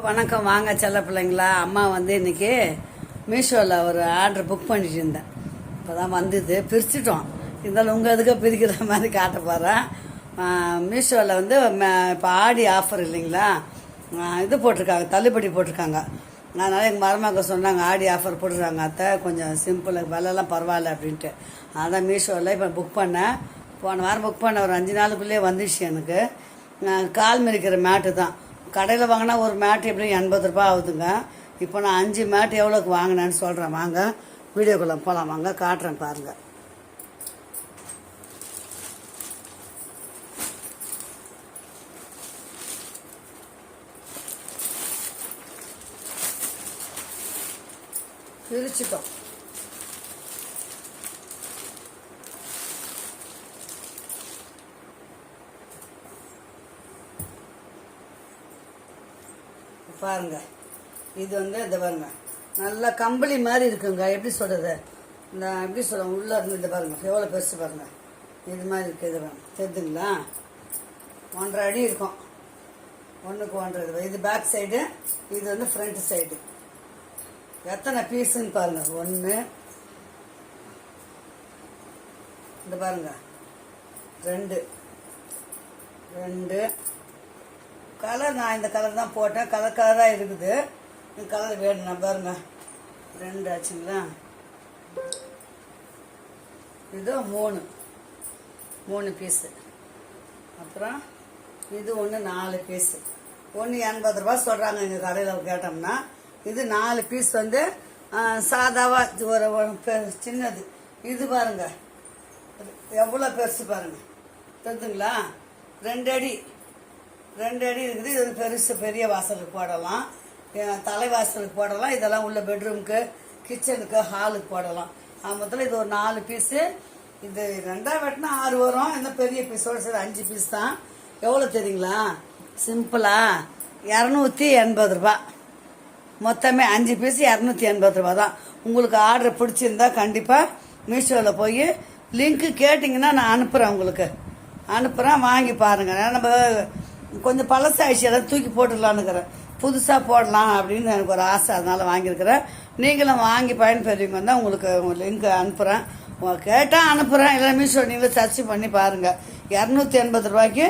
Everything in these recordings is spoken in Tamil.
வணக்கம். வாங்க செல்ல பிள்ளைங்களா. அம்மா வந்து இன்னைக்கு மீஷோவில் ஒரு ஆர்டர் புக் பண்ணிட்டு இருந்தேன். இப்போ தான் வந்தது, பிரிச்சுட்டோம். இருந்தாலும் உங்கள் இதுக்கு பிரிக்கிற மாதிரி காட்ட போகிறேன். மீஷோவில் வந்து இப்போ ஆடி ஆஃபர் இல்லைங்களா, இது போட்டிருக்காங்க, தள்ளுபடி போட்டிருக்காங்க. அதனால் எங்கள் மருமக சொன்னாங்க ஆடி ஆஃபர் போட்டுருக்காங்க அத்தை, கொஞ்சம் சிம்பிள், விலைலாம் பரவாயில்ல அப்படின்ட்டு. அதான் மீஷோவில் இப்போ புக் பண்ணேன். போன வாரம் புக் பண்ண ஒரு 5 நாளுக்குள்ளேயே வந்துடுச்சு. எனக்கு கால் மிதிக்கிற மேட்டு தான். கடையில் வாங்கினா ஒரு மேட்டு எப்படியும் 80 ரூபா ஆகுதுங்க. இப்போ நான் 5 மேட்டு எவ்வளோக்கு வாங்கினேன்னு சொல்கிறேன். வாங்க வீடியோக்குள்ளே போகலாம், வாங்க காட்டுறேன் பாருங்கள். பிரிச்சுட்டோம். பாருங்க, இது வந்து இந்த பாருங்க, நல்லா கம்பளி மாதிரி இருக்குங்க. எப்படி சொல்றது, இந்த எப்படி சொல்ல, உள்ள இருந்து இந்த பாருங்க எவ்வளோ பெருசு பாருங்க. இது மாதிரி இருக்கு. இது பாருங்க, தெரியுதுங்களா, 1.5 அடி இருக்கும். 1க்கு 1.5. இது பேக் சைடு, இது வந்து ஃப்ரண்ட் சைடு. எத்தனை பீஸுன்னு பாருங்க. 1, இந்த பாருங்க 2 கலர். நான் இந்த கலர் தான் போட்டேன். கலராக இருக்குது. இந்த கலர் வேணும் பாருங்க. 2 ஆச்சுங்களா. இது 3 பீஸு. அப்புறம் இது ஒன்று 4 பீஸு. ஒன்று 80 ரூபா சொல்கிறாங்க எங்கள் கடையில் கேட்டோம்னா. இது 4 பீஸ் வந்து சாதாவாக ஒரு சின்னது. இது பாருங்க எவ்வளோ பெருசு பாருங்க, தெரிஞ்சுங்களா. 2 அடி இருக்குது. இது பெருசு, பெரிய வாசலுக்கு போடலாம், தலைவாசலுக்கு போடலாம். இதெல்லாம் உள்ள பெட்ரூமுக்கு, கிச்சனுக்கு, ஹாலுக்கு போடலாம். மொத்தத்தில் இது ஒரு 4 பீஸு. இது 2ஆ வெட்டினா 6 வரும். இந்த பெரிய பீஸோட சரி 5 பீஸ் தான். எவ்வளோ தெரியுங்களா, சிம்பிளா 280 ரூபா. மொத்தமே 5 பீஸ் 280 ரூபா தான். உங்களுக்கு ஆர்டர் பிடிச்சிருந்தா கண்டிப்பாக மீஷோவில் போய் லிங்க்கு கேட்டிங்கன்னா நான் அனுப்புகிறேன். வாங்கி பாருங்கள். நம்ம கொஞ்சம் பழசாயிடுச்சு, எல்லாம் தூக்கி போட்டுடலான்னுக்கிறேன். புதுசாக போடலாம் அப்படின்னு எனக்கு ஒரு ஆசை, அதனால் வாங்கியிருக்கிறேன். நீங்களும் வாங்கி பயன்பெறுவீங்க தான். உங்களுக்கு லிங்க் அனுப்புகிறேன். கேட்டால் அனுப்புகிறேன். இல்லை மீஷோ நீங்களும் சர்ச் பண்ணி பாருங்கள். 280 ரூபாய்க்கு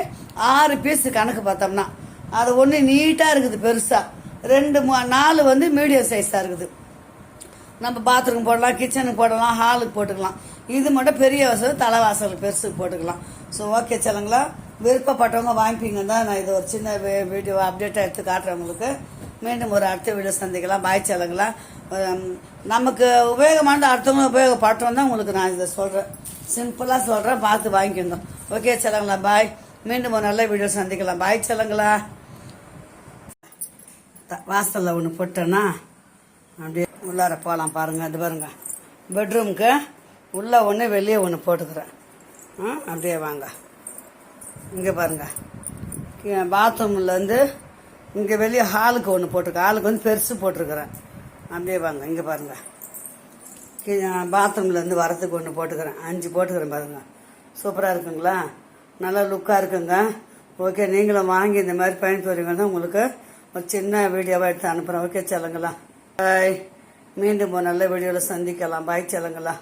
6 பீஸ் கணக்கு பார்த்தோம்னா. அது ஒன்று நீட்டாக இருக்குது பெருசாக. 2, 4 வந்து மீடியம் சைஸாக இருக்குது. நம்ம பாத்ரூம் போடலாம், கிச்சனுக்கு போடலாம், ஹாலுக்கு போட்டுக்கலாம். இது மட்டும் பெரிய வாசல், தலைவாசலுக்கு பெருசுக்கு போட்டுக்கலாம். ஸோ ஓகே சொல்லுங்களா. விருப்பப்பட்டவங்க வாங்கிப்பீங்க தான். நான் இது ஒரு சின்ன வீடியோ அப்டேட்டாக எடுத்து காட்டுறேன் உங்களுக்கு. மீண்டும் ஒரு அடுத்த வீடியோ சந்திக்கலாம். பாய் சொல்லுங்களா. நமக்கு உபயோகமானது அடுத்தவங்க உபயோகப்பட்டோம் தான் உங்களுக்கு நான் இதை சொல்கிறேன். சிம்பிளாக சொல்கிறேன், பார்த்து வாங்கிக்கோங்க. ஓகே சொல்லுங்களா. பாய். மீண்டும் ஒரு நல்ல வீடியோ சந்திக்கலாம். பாய் சொல்லுங்களா. வாசலில் ஒன்று போட்டேன்னா அப்படியே உள்ளார போகலாம் பாருங்கள். அது பாருங்க, பெட்ரூமுக்கு உள்ளே ஒன்று வெளியே ஒன்று போட்டுக்கிறேன். அப்படியே வாங்க. இங்கே பாருங்க, பாத்ரூமில் வந்து இங்கே வெளியே ஹாலுக்கு ஒன்று போட்டிருக்கேன். ஹாலுக்கு வந்து பெருசு போட்டிருக்கிறேன். அப்படியே வாங்க. இங்கே பாருங்க, பாத்ரூம்லேருந்து வரத்துக்கு ஒன்று போட்டுக்கிறேன். 5 போட்டுக்கிறேன் பாருங்க. சூப்பராக இருக்குங்களா, நல்லா லுக்காக இருக்குங்க. ஓகே, நீங்களும் வாங்கி இந்த மாதிரி பயன்பெறுவீங்கன்னா உங்களுக்கு ஒரு சின்ன வீடியோவாக எடுத்து அனுப்புகிறேன். ஓகே சொல்லுங்களா. பாய். மீண்டும் ஒரு நல்ல வீடியோவில் சந்திக்கலாம். பாய் சொல்லுங்களா.